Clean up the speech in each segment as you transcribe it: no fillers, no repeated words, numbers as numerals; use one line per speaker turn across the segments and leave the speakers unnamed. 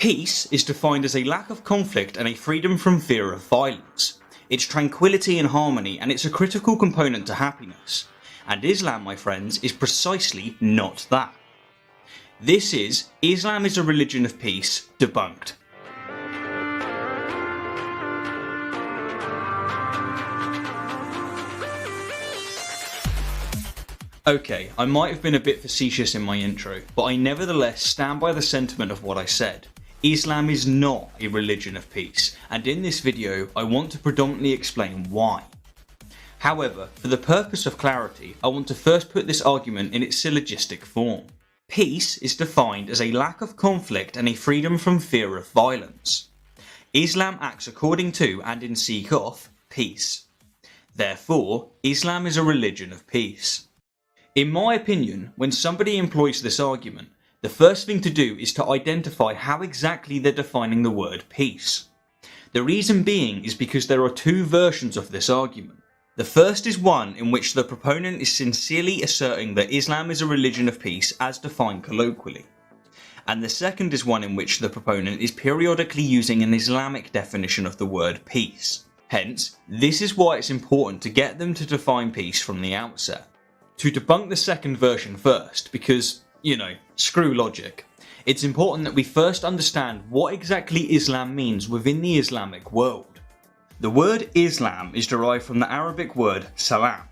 Peace is defined as a lack of conflict and a freedom from fear of violence. It's tranquility and harmony, and it's a critical component to happiness. And Islam, my friends, is precisely not that. This is Islam is a Religion of Peace debunked. Okay, I might have been a bit facetious in my intro, but I nevertheless stand by the sentiment of what I said. Islam is not a religion of peace, and in this video I want to predominantly explain why. However, for the purpose of clarity, I want to first put this argument in its syllogistic form. Peace is defined as a lack of conflict and a freedom from fear of violence. Islam acts according to and in seek of peace. Therefore, Islam is a religion of peace. In my opinion, when somebody employs this argument, the first thing to do is to identify how exactly they're defining the word peace. The reason being is because there are two versions of this argument. The first is one in which the proponent is sincerely asserting that Islam is a religion of peace as defined colloquially. And the second is one in which the proponent is periodically using an Islamic definition of the word peace. Hence, this is why it's important to get them to define peace from the outset. To debunk the second version first, because, screw logic, it's important that we first understand what exactly Islam means within the Islamic world. The word Islam is derived from the Arabic word salam,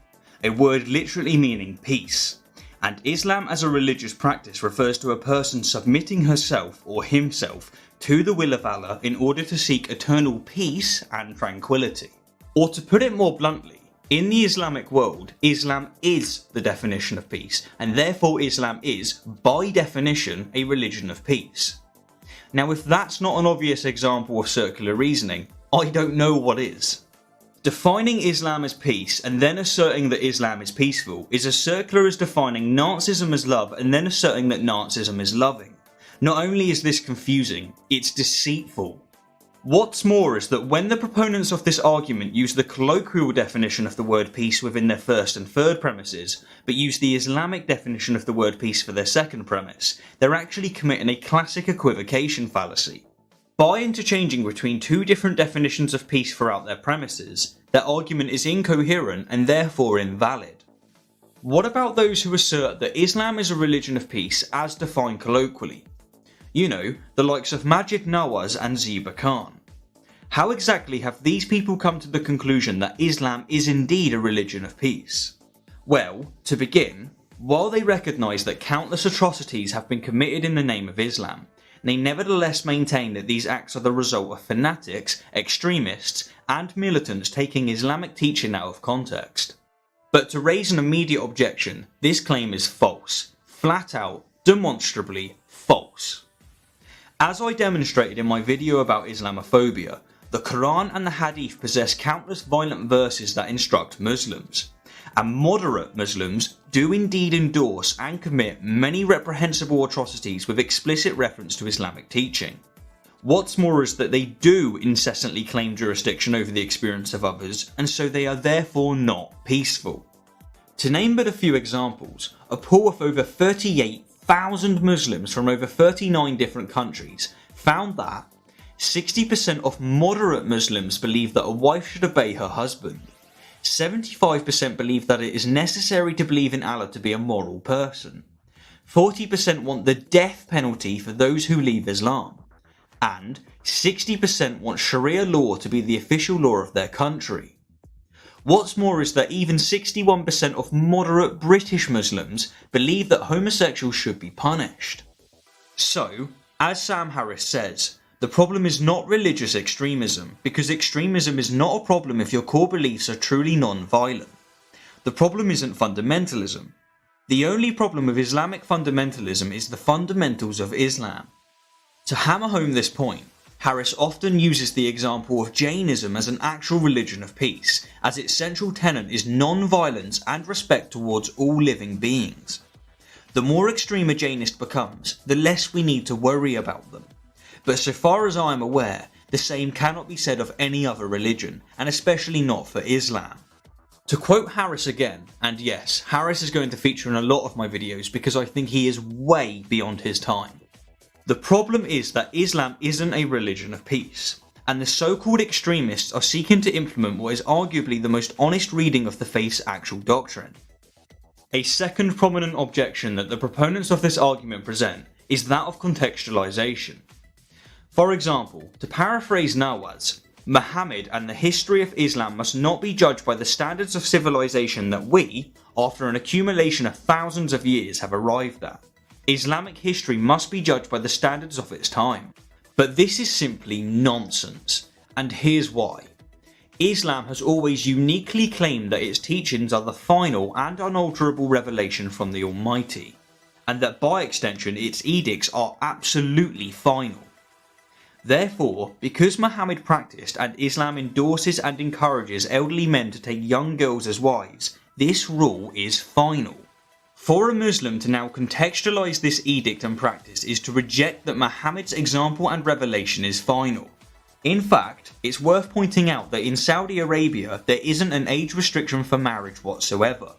a word literally meaning peace, and Islam as a religious practice refers to a person submitting herself or himself to the will of Allah in order to seek eternal peace and tranquility. Or to put it more bluntly, in the Islamic world, Islam is the definition of peace, and therefore Islam is, by definition, a religion of peace. Now, if that's not an obvious example of circular reasoning, I don't know what is. Defining Islam as peace and then asserting that Islam is peaceful is as circular as defining Nazism as love and then asserting that Nazism is loving. Not only is this confusing, it's deceitful. What's more is that when the proponents of this argument use the colloquial definition of the word peace within their first and third premises, but use the Islamic definition of the word peace for their second premise, they're actually committing a classic equivocation fallacy. By interchanging between two different definitions of peace throughout their premises, their argument is incoherent and therefore invalid. What about those who assert that Islam is a religion of peace as defined colloquially? The likes of Majid Nawaz and Ziba Khan. How exactly have these people come to the conclusion that Islam is indeed a religion of peace? Well, to begin, while they recognise that countless atrocities have been committed in the name of Islam, they nevertheless maintain that these acts are the result of fanatics, extremists, and militants taking Islamic teaching out of context. But to raise an immediate objection, this claim is false. Flat out, demonstrably false. As I demonstrated in my video about Islamophobia, the Quran and the Hadith possess countless violent verses that instruct Muslims, and moderate Muslims do indeed endorse and commit many reprehensible atrocities with explicit reference to Islamic teaching. What's more is that they do incessantly claim jurisdiction over the experience of others, and so they are therefore not peaceful. To name but a few examples, a poll of over 38,000 Muslims from over 39 different countries found that 60% of moderate Muslims believe that a wife should obey her husband, 75% believe that it is necessary to believe in Allah to be a moral person, 40% want the death penalty for those who leave Islam, and 60% want Sharia law to be the official law of their country. What's more is that even 61% of moderate British Muslims believe that homosexuals should be punished. So, as Sam Harris says, the problem is not religious extremism, because extremism is not a problem if your core beliefs are truly non-violent. The problem isn't fundamentalism. The only problem with Islamic fundamentalism is the fundamentals of Islam. To hammer home this point, Harris often uses the example of Jainism as an actual religion of peace, as its central tenet is non-violence and respect towards all living beings. The more extreme a Jainist becomes, the less we need to worry about them. But so far as I am aware, the same cannot be said of any other religion, and especially not for Islam. To quote Harris again, and yes, Harris is going to feature in a lot of my videos because I think he is way beyond his time. The problem is that Islam isn't a religion of peace, and the so-called extremists are seeking to implement what is arguably the most honest reading of the faith's actual doctrine. A second prominent objection that the proponents of this argument present is that of contextualization. For example, to paraphrase Nawaz, Muhammad and the history of Islam must not be judged by the standards of civilization that we, after an accumulation of thousands of years, have arrived at. Islamic history must be judged by the standards of its time. But this is simply nonsense, and here's why. Islam has always uniquely claimed that its teachings are the final and unalterable revelation from the Almighty, and that by extension its edicts are absolutely final. Therefore, because Muhammad practiced and Islam endorses and encourages elderly men to take young girls as wives, this rule is final. For a Muslim to now contextualize this edict and practice is to reject that Muhammad's example and revelation is final. In fact, it's worth pointing out that in Saudi Arabia there isn't an age restriction for marriage whatsoever,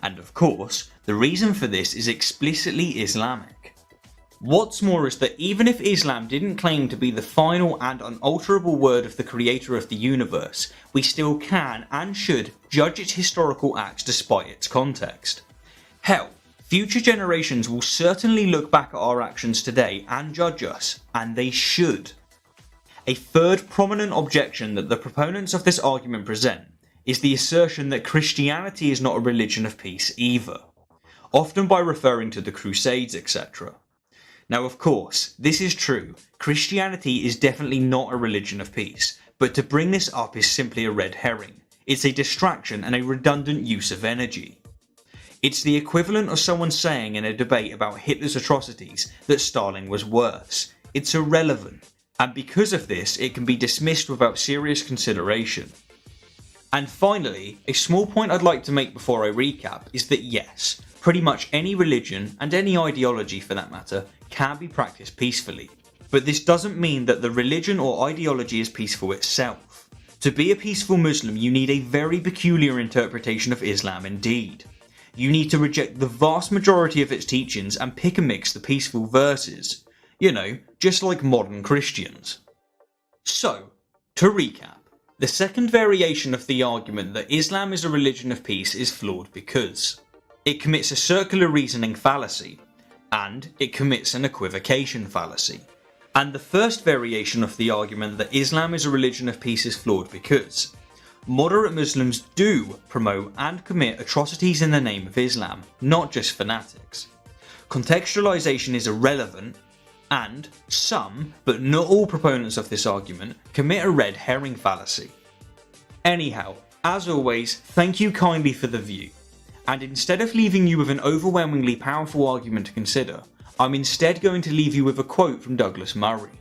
and of course, the reason for this is explicitly Islamic. What's more is that even if Islam didn't claim to be the final and unalterable word of the creator of the universe, we still can and should judge its historical acts despite its context. Hell, future generations will certainly look back at our actions today and judge us, and they should. A third prominent objection that the proponents of this argument present is the assertion that Christianity is not a religion of peace either, often by referring to the Crusades, etc. Now of course, this is true, Christianity is definitely not a religion of peace, but to bring this up is simply a red herring. It's a distraction and a redundant use of energy. It's the equivalent of someone saying in a debate about Hitler's atrocities that Stalin was worse. It's irrelevant, and because of this it can be dismissed without serious consideration. And finally, a small point I'd like to make before I recap is that yes, pretty much any religion, and any ideology for that matter, can be practiced peacefully. But this doesn't mean that the religion or ideology is peaceful itself. To be a peaceful Muslim you need a very peculiar interpretation of Islam indeed. You need to reject the vast majority of its teachings and pick and mix the peaceful verses. You know, just like modern Christians. So, to recap, the second variation of the argument that Islam is a religion of peace is flawed because it commits a circular reasoning fallacy, and it commits an equivocation fallacy. And the first variation of the argument that Islam is a religion of peace is flawed because moderate Muslims do promote and commit atrocities in the name of Islam, not just fanatics. Contextualization is irrelevant, and some, but not all proponents of this argument, commit a red herring fallacy. Anyhow, as always, thank you kindly for the view, and instead of leaving you with an overwhelmingly powerful argument to consider, I'm instead going to leave you with a quote from Douglas Murray.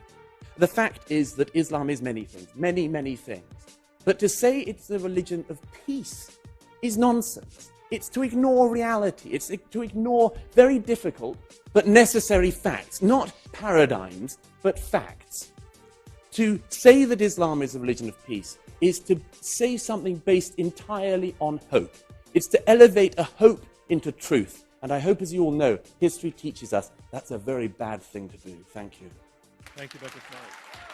The fact is that Islam is many things, many things. But to say it's a religion of peace is nonsense. It's to ignore reality. It's to ignore very difficult but necessary facts, not paradigms, but facts. To say that Islam is a religion of peace is to say something based entirely on hope. It's to elevate a hope into truth. And I hope, as you all know, history teaches us that's a very bad thing to do. Thank you.
Thank you, Dr. Smart.